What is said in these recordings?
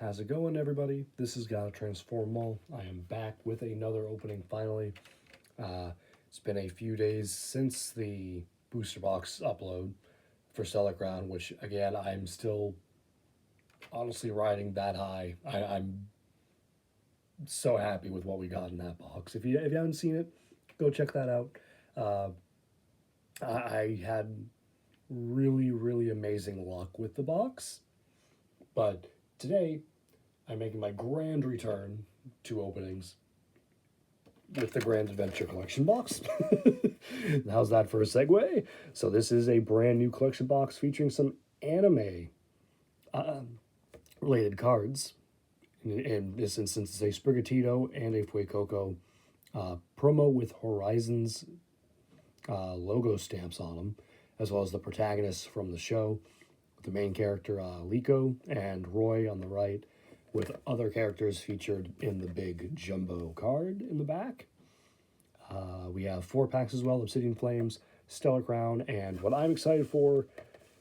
How's it going, everybody? This is Gotta Transform Mall. I am back with another opening finally. It's been a few days since the booster box upload for Stellar Crown, which again, I'm still honestly riding that high. I'm so happy with what we got in that box. If you haven't seen it, go check that out. Uh, I had really amazing luck with the box, but today I'm making my grand return to openings with the Grand Adventure Collection box. How's that for a segue? So this is a brand new collection box featuring some anime related cards. In this instance, it's a Sprigatito and a Fuecoco promo with Horizons logo stamps on them, as well as the protagonists from the show, with the main character Liko and Roy on the right, with other characters featured in the big jumbo card in the back. We have 4 packs as well: Obsidian Flames, Stellar Crown, and what I'm excited for,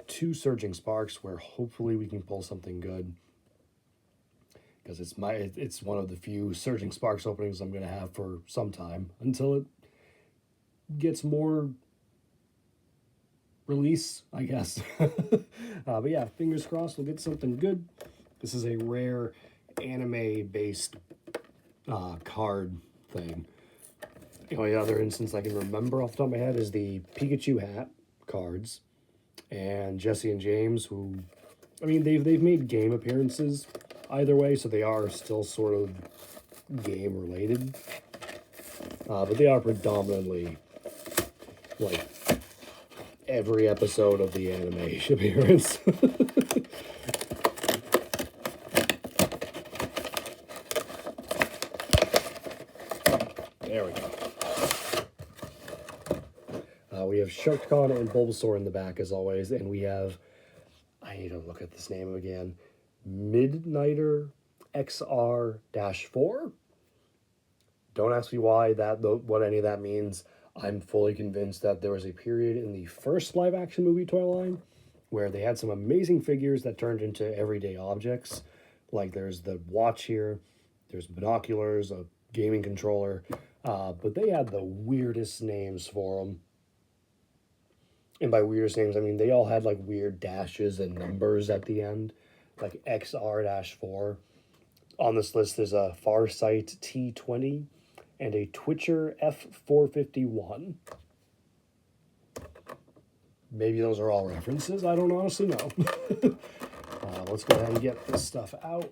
2 Surging Sparks, where hopefully we can pull something good. Because it's one of the few Surging Sparks openings I'm going to have for some time, until it gets more release, I guess. But yeah, fingers crossed we'll get something good. This is a rare anime-based card thing. The only other instance I can remember off the top of my head is the Pikachu hat cards, and Jesse and James, who, I mean, they've made game appearances either way, so they are still sort of game related, but they are predominantly like every episode of the anime appearance. There we go. We have SharkCon and Bulbasaur in the back as always, and we have, I need to look at this name again, Midnighter XR-4. Don't ask me why what any of that means. I'm fully convinced that there was a period in the first live action movie toy line where they had some amazing figures that turned into everyday objects. Like there's the watch here, there's binoculars, a gaming controller, but they had the weirdest names for them. And by weirdest names, I mean they all had like weird dashes and numbers at the end, like XR-4. On this list, there's a Farsight T20 and a Twitcher F451. Maybe those are all references. I don't honestly know. Let's go ahead and get this stuff out.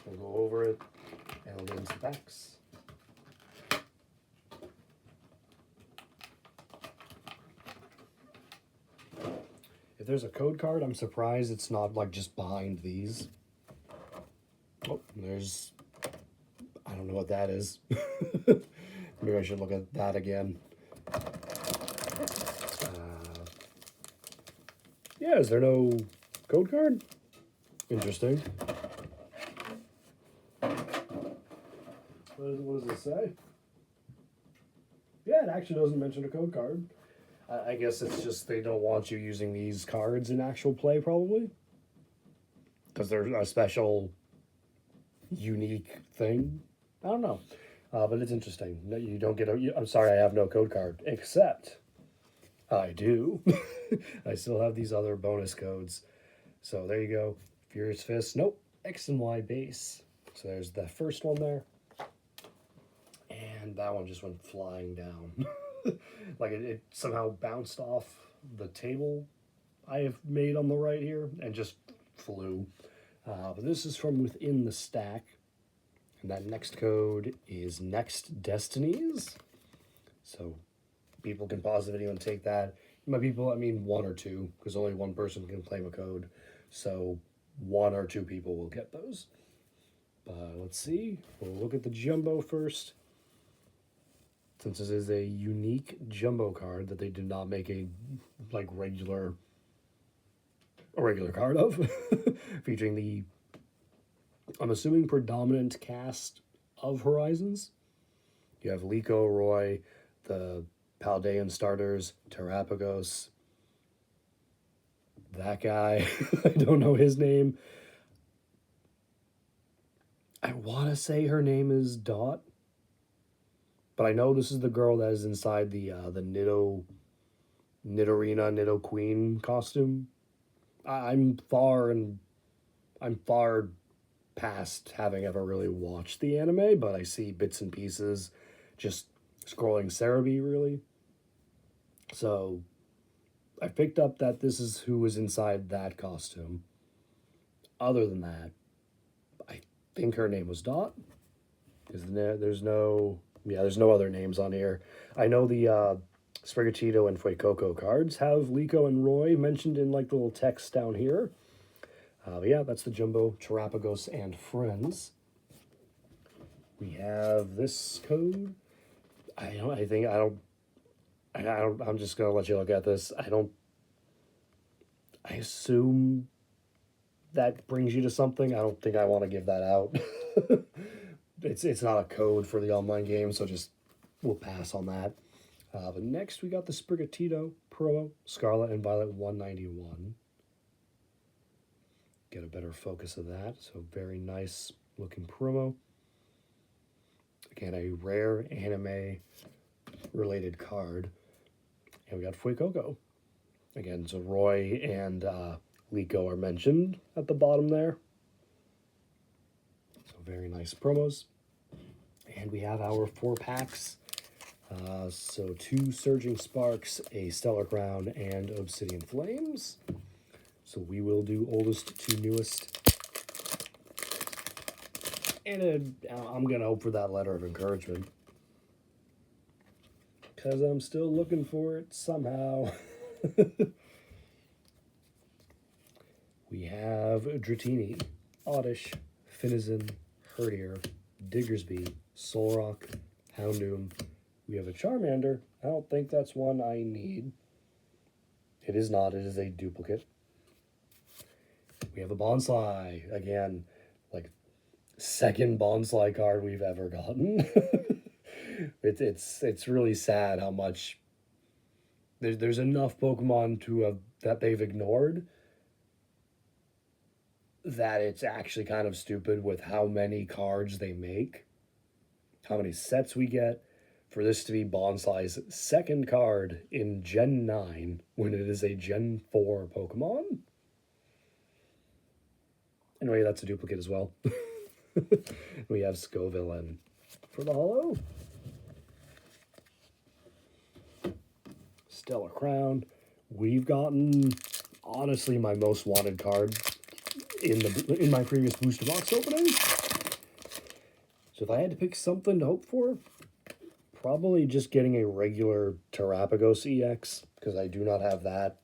We'll go over it and we'll get into the packs. If there's a code card, I'm surprised it's not like just behind these. Oh, there's, I don't know what that is. Maybe I should look at that again. Yeah, is there no code card? Interesting. What does it say? Yeah, it actually doesn't mention a code card. I guess it's just they don't want you using these cards in actual play, probably. Because they're a special, unique thing. I don't know. But it's interesting. You don't get I'm sorry, I have no code card. Except, I do. I still have these other bonus codes. So there you go. Furious Fist. Nope. X and Y base. So there's the first one there. And that one just went flying down. Like it somehow bounced off the table I have made on the right here and just flew. But this is from within the stack. And that next code is Next Destinies. So people can pause the video and take that. By people, I mean 1 or 2, because only one person can claim a code. So 1 or 2 people will get those. But let's see. We'll look at the jumbo first. Since this is a unique jumbo card that they did not make a regular card of, featuring the, I'm assuming, predominant cast of Horizons. You have Liko, Roy, the Paldean starters, Terrapagos, that guy, I don't know his name. I want to say her name is Dot, but I know this is the girl that is inside the Nidorina Nidoqueen costume. I'm far past having ever really watched the anime, but I see bits and pieces just scrolling Cerebi really. So I picked up that this is who was inside that costume. Other than that, I think her name was Dot. There's no other names on here. I know the Sprigatito and Fuecoco cards have Liko and Roy mentioned in like the little text down here. But yeah, that's the Jumbo Terapagos and Friends. We have this code. I'm just gonna let you look at this. I assume that brings you to something. I don't think I want to give that out. It's not a code for the online game, so we'll pass on that. But next we got the Sprigatito promo, Scarlet and Violet 191. Get a better focus of that. So very nice looking promo. Again, a rare anime related card. And we got Fuecoco. Again, so Roy and Liko are mentioned at the bottom there. So very nice promos. And we have our 4 packs. So 2 Surging Sparks, a Stellar Crown, and Obsidian Flames. So we will do oldest to newest. And I'm going to hope for that letter of encouragement. Because I'm still looking for it somehow. We have Dratini, Oddish, Finizen, Herdier, Diggersby, Solrock, Houndoom. We have a Charmander. I don't think that's one I need. It is not. It is a duplicate. We have a Bonsly. Again, like second Bonsly card we've ever gotten. It's really sad how much there's enough Pokemon that they've ignored that it's actually kind of stupid with how many cards they make, how many sets we get, for this to be Bonsly's second card in Gen 9 when it is a Gen 4 Pokemon. Anyway, that's a duplicate as well. We have Scovillain for the holo. Stellar Crown. We've gotten, honestly, my most wanted card in my previous booster box opening. So if I had to pick something to hope for, probably just getting a regular Terapagos EX, because I do not have that.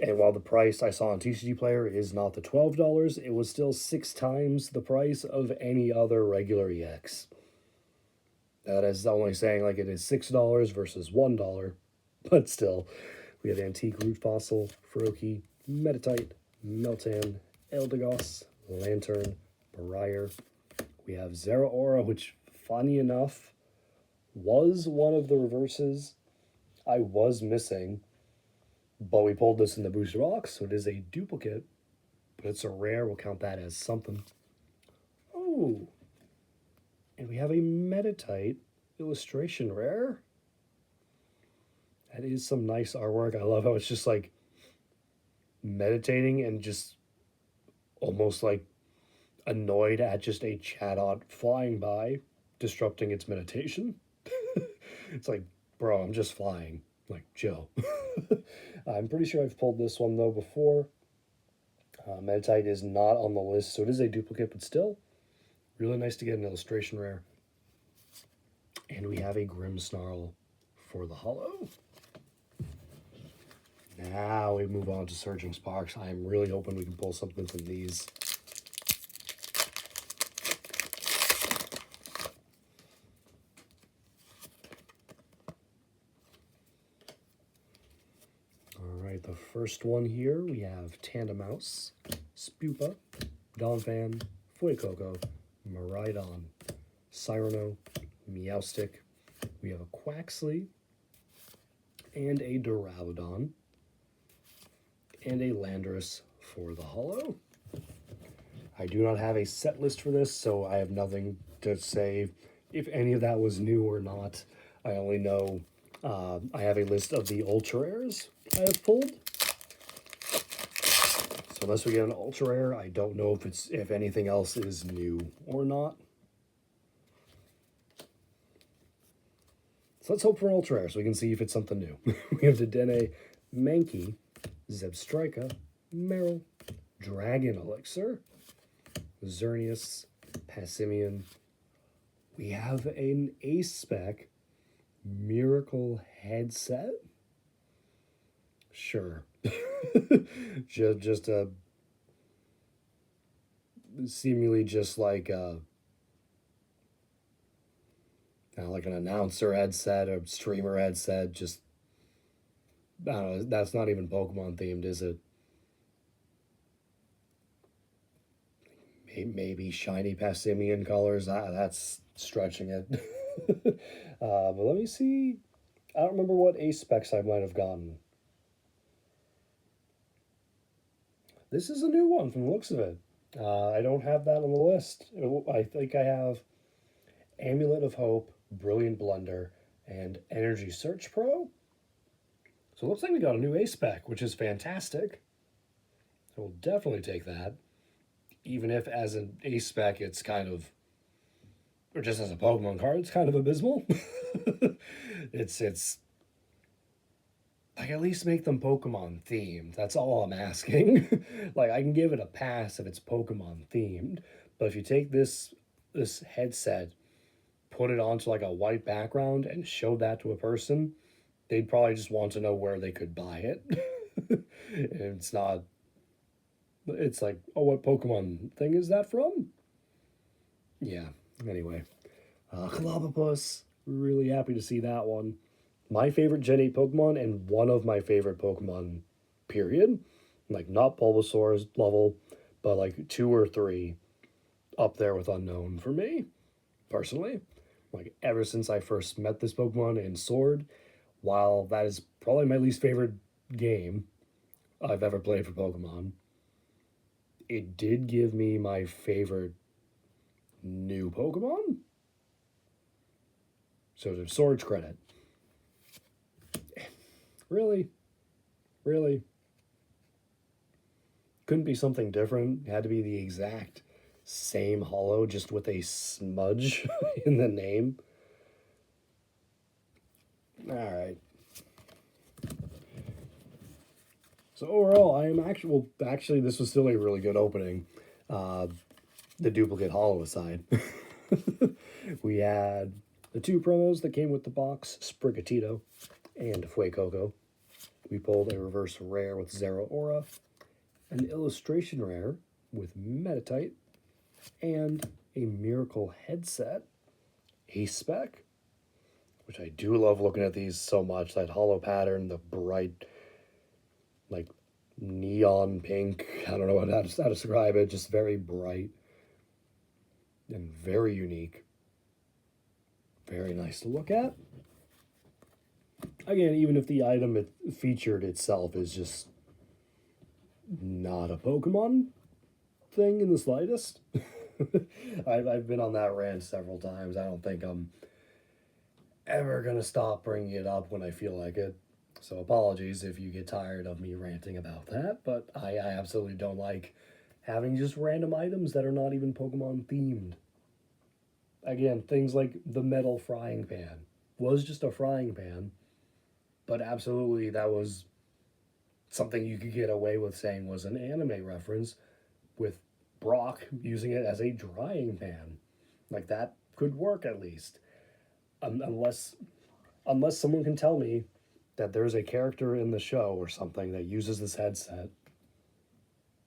And while the price I saw on TCG Player is not the $12, it was still 6 times the price of any other regular EX. That is only saying like it is $6 versus $1, but still. We have Antique Root Fossil, Froakie, Meditite, Meltan, Eldegoss, Lantern, Briar. We have Zeraora, which, funny enough, was one of the reverses I was missing, but we pulled this in the booster box, so it is a duplicate, but it's a rare. We'll count that as something. Oh, and we have a Meditite illustration rare. That is some nice artwork. I love how it's just like meditating and just almost like annoyed at just a Chatot flying by, disrupting its meditation. It's like, bro, I'm just flying. Like, chill. I'm pretty sure I've pulled this one, though, before. Meditite is not on the list, so it is a duplicate, but still, really nice to get an illustration rare. And we have a Grimmsnarl for the holo. Now we move on to Surging Sparks. I'm really hoping we can pull something from these. Alright, the first one here, we have Tandemaus, Spupa, Donphan, Fuecoco, Miraidon, Cyrano, Meowstic. We have a Quaxly, and a Duraludon, and a Landorus for the holo. I do not have a set list for this, so I have nothing to say if any of that was new or not. I only know I have a list of the ultra rares I have pulled. So unless we get an ultra rare, I don't know if anything else is new or not. So let's hope for an ultra rare so we can see if it's something new. We have Dedenne, Mankey, Zebstrika, Meryl, Dragon Elixir, Xerneas, Passimian. We have an Ace spec, Miracle Headset. Sure. just a seemingly just like like an announcer headset or streamer headset. Just I don't know. That's not even Pokemon themed, is it? Maybe shiny Passimian colors. That's stretching it. But let me see. I don't remember what Ace specs I might have gotten. This is a new one from the looks of it. I don't have that on the list. I think I have Amulet of Hope, Brilliant Blunder, and Energy Search Pro. So it looks like we got a new Ace spec, which is fantastic. I will definitely take that. Even if as an Ace spec, it's kind of, or just as a Pokemon card, it's kind of abysmal. it's like, at least make them Pokemon themed. That's all I'm asking. Like, I can give it a pass if it's Pokemon themed, but if you take this headset, put it onto like a white background and show that to a person, they'd probably just want to know where they could buy it. And it's not. It's like, oh, what Pokemon thing is that from? Yeah. Anyway, Clobbopus. Really happy to see that one. My favorite Gen 8 Pokemon and one of my favorite Pokemon, period. Like, not Bulbasaur's level, but like 2 or 3 up there with Unknown for me, personally. Like, ever since I first met this Pokemon in Sword, while that is probably my least favorite game I've ever played for Pokemon, it did give me my favorite new Pokemon. So to Sword's credit. Really? Really? Couldn't be something different. It had to be the exact same holo, just with a smudge in the name. Alright. So overall, I am actually, this was still a really good opening. The duplicate holo aside. We had the 2 promos that came with the box, Sprigatito and Fuecoco. We pulled a reverse rare with Zeraora, an illustration rare with Metatite, and a Miracle Headset, Ace spec, which I do love looking at these so much. That holo pattern, the bright, like, neon pink. I don't know how to describe it. Just very bright and very unique. Very nice to look at. Again, even if the item it featured itself is just not a Pokemon thing in the slightest. I've been on that rant several times. I don't think I'm ever going to stop bringing it up when I feel like it. So apologies if you get tired of me ranting about that, but I absolutely don't like having just random items that are not even Pokemon themed. Again, things like the metal frying pan was just a frying pan, but absolutely that was something you could get away with saying was an anime reference, with Brock using it as a drying pan. Like, that could work at least. Unless someone can tell me that there's a character in the show or something that uses this headset,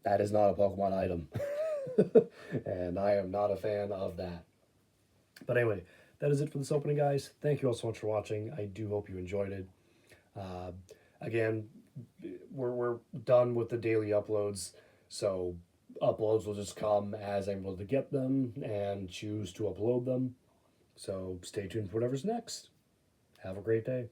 that is not a Pokemon item. And I am not a fan of that. But anyway, that is it for this opening, guys. Thank you all so much for watching. I do hope you enjoyed it. Again, we're done with the daily uploads, so uploads will just come as I'm able to get them and choose to upload them. So stay tuned for whatever's next. Have a great day.